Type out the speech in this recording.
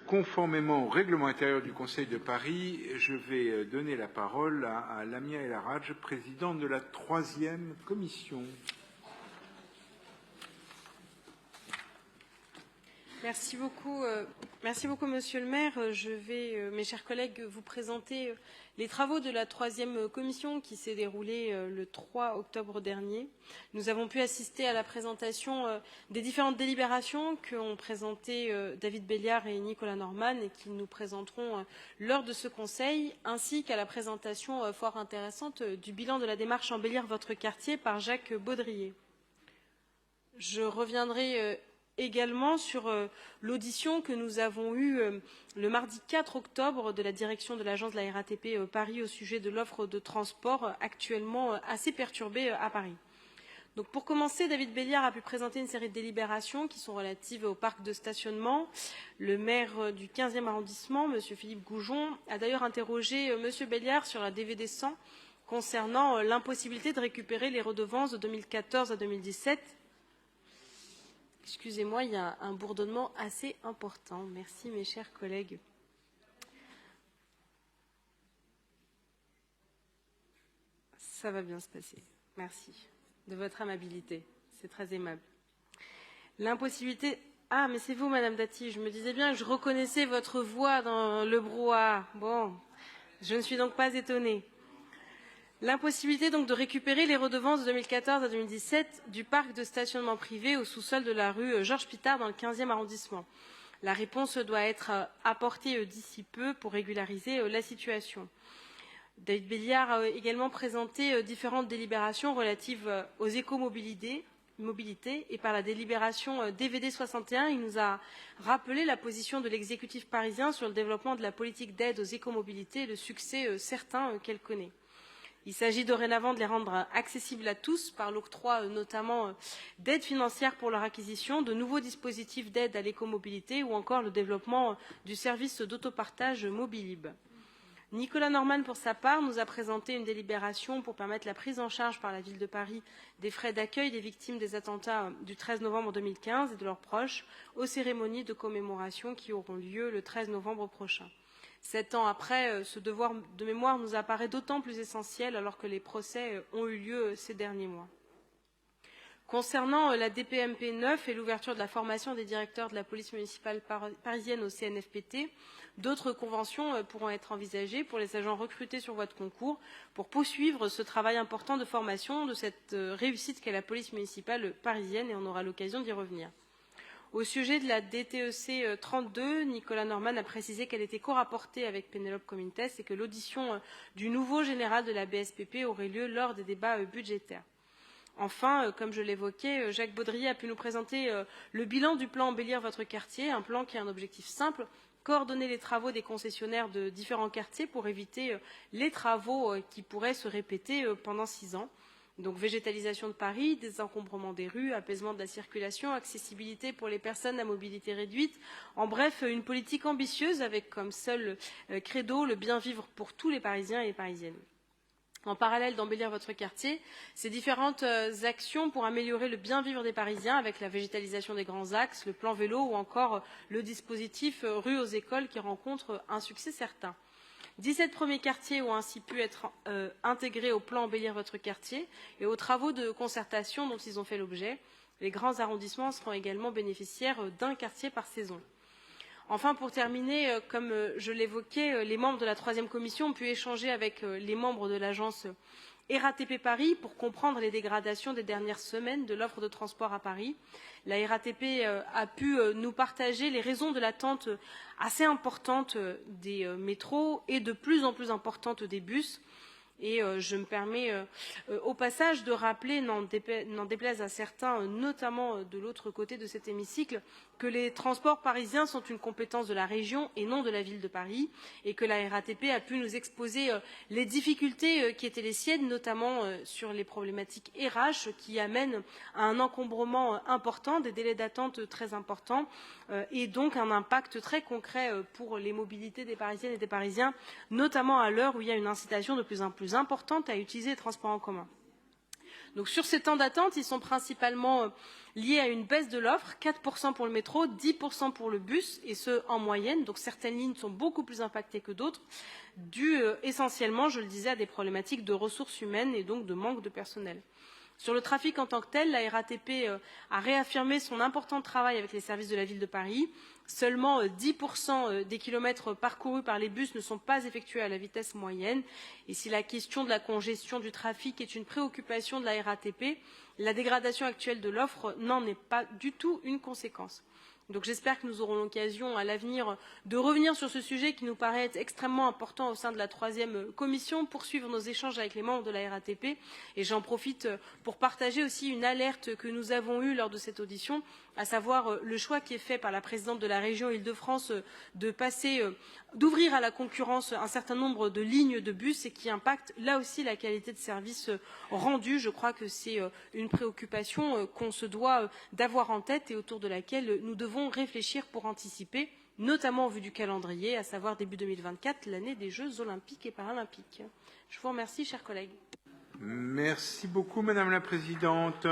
Conformément au règlement intérieur du Conseil de Paris, je vais donner la parole à Lamia El Haraj, présidente de la 3e commission. Merci beaucoup, Monsieur le maire. Je vais, mes chers collègues, vous présenter les travaux de la 3e commission qui s'est déroulée le 3 octobre dernier. Nous avons pu assister à la présentation des différentes délibérations qu'ont présentées David Belliard et Nicolas Norman et qui nous présenteront lors de ce conseil, ainsi qu'à la présentation fort intéressante du bilan de la démarche Embellir votre quartier par Jacques Baudrier. Je reviendrai également sur l'audition que nous avons eue le mardi 4 octobre de la direction de l'agence de la RATP Paris au sujet de l'offre de transport actuellement assez perturbée à Paris. Donc pour commencer, David Belliard a pu présenter une série de délibérations qui sont relatives au parc de stationnement. Le maire du 15e arrondissement, M. Philippe Goujon, a d'ailleurs interrogé M. Belliard sur la DVD 100 concernant l'impossibilité de récupérer les redevances de 2014 à 2017. Excusez-moi, il y a un bourdonnement assez important. Merci, mes chers collègues. Ça va bien se passer. Merci de votre amabilité. C'est très aimable. L'impossibilité... Ah, mais c'est vous, Madame Dati. Je me disais bien que je reconnaissais votre voix dans le brouhaha. Bon, je ne suis donc pas étonnée. L'impossibilité donc de récupérer les redevances de 2014 à 2017 du parc de stationnement privé au sous-sol de la rue Georges Pitard dans le 15e arrondissement. La réponse doit être apportée d'ici peu pour régulariser la situation. David Belliard a également présenté différentes délibérations relatives aux écomobilités et par la délibération DVD 61, il nous a rappelé la position de l'exécutif parisien sur le développement de la politique d'aide aux écomobilités et le succès certain qu'elle connaît. Il s'agit dorénavant de les rendre accessibles à tous par l'octroi notamment d'aides financières pour leur acquisition, de nouveaux dispositifs d'aide à l'écomobilité ou encore le développement du service d'autopartage Mobilib. Nicolas Norman, pour sa part, nous a présenté une délibération pour permettre la prise en charge par la Ville de Paris des frais d'accueil des victimes des attentats du 13 novembre 2015 et de leurs proches aux cérémonies de commémoration qui auront lieu le 13 novembre prochain. 7 ans après, ce devoir de mémoire nous apparaît d'autant plus essentiel alors que les procès ont eu lieu ces derniers mois. Concernant la DPMP 9 et l'ouverture de la formation des directeurs de la police municipale parisienne au CNFPT, d'autres conventions pourront être envisagées pour les agents recrutés sur voie de concours pour poursuivre ce travail important de formation de cette réussite qu'est la police municipale parisienne et on aura l'occasion d'y revenir. Au sujet de la DTEC 32, Nicolas Norman a précisé qu'elle était co-rapportée avec Pénélope Commintes et que l'audition du nouveau général de la BSPP aurait lieu lors des débats budgétaires. Enfin, comme je l'évoquais, Jacques Baudrier a pu nous présenter le bilan du plan Embellir votre quartier, un plan qui a un objectif simple, coordonner les travaux des concessionnaires de différents quartiers pour éviter les travaux qui pourraient se répéter pendant 6 ans. Donc végétalisation de Paris, désencombrement des rues, apaisement de la circulation, accessibilité pour les personnes à mobilité réduite. En bref, une politique ambitieuse avec comme seul credo le bien vivre pour tous les Parisiens et les Parisiennes. En parallèle d'embellir votre quartier, ces différentes actions pour améliorer le bien vivre des Parisiens avec la végétalisation des grands axes, le plan vélo ou encore le dispositif rue aux écoles qui rencontre un succès certain. 17 premiers quartiers ont ainsi pu être intégrés au plan Embellir votre quartier et aux travaux de concertation dont ils ont fait l'objet. Les grands arrondissements seront également bénéficiaires d'un quartier par saison. Enfin, pour terminer, comme je l'évoquais, les membres de la 3e commission ont pu échanger avec les membres de l'agence RATP Paris pour comprendre les dégradations des dernières semaines de l'offre de transport à Paris. La RATP a pu nous partager les raisons de l'attente assez importante des métros et de plus en plus importante des bus. Et je me permets au passage de rappeler, n'en déplaise à certains, notamment de l'autre côté de cet hémicycle, que les transports parisiens sont une compétence de la région et non de la ville de Paris, et que la RATP a pu nous exposer les difficultés qui étaient les siennes, notamment sur les problématiques RH qui amènent à un encombrement important, des délais d'attente très importants, et donc un impact très concret pour les mobilités des Parisiennes et des Parisiens, notamment à l'heure où il y a une incitation de plus en plus importante à utiliser les transports en commun. Donc sur ces temps d'attente, ils sont principalement liés à une baisse de l'offre, 4% pour le métro, 10% pour le bus, et ce en moyenne. Donc certaines lignes sont beaucoup plus impactées que d'autres, dû essentiellement, je le disais, à des problématiques de ressources humaines et donc de manque de personnel. Sur le trafic en tant que tel, la RATP a réaffirmé son important travail avec les services de la ville de Paris. Seulement 10% des kilomètres parcourus par les bus ne sont pas effectués à la vitesse moyenne. Et si la question de la congestion du trafic est une préoccupation de la RATP, la dégradation actuelle de l'offre n'en est pas du tout une conséquence. Donc j'espère que nous aurons l'occasion à l'avenir de revenir sur ce sujet qui nous paraît être extrêmement important au sein de la 3e commission, poursuivre nos échanges avec les membres de la RATP. Et j'en profite pour partager aussi une alerte que nous avons eue lors de cette audition, à savoir le choix qui est fait par la présidente de la région Île-de-France d'ouvrir à la concurrence un certain nombre de lignes de bus et qui impacte là aussi la qualité de service rendu. Je crois que c'est une préoccupation qu'on se doit d'avoir en tête et autour de laquelle nous devons réfléchir pour anticiper, notamment au vu du calendrier, à savoir début 2024, l'année des Jeux olympiques et paralympiques. Je vous remercie, chers collègues. Merci beaucoup, Madame la Présidente.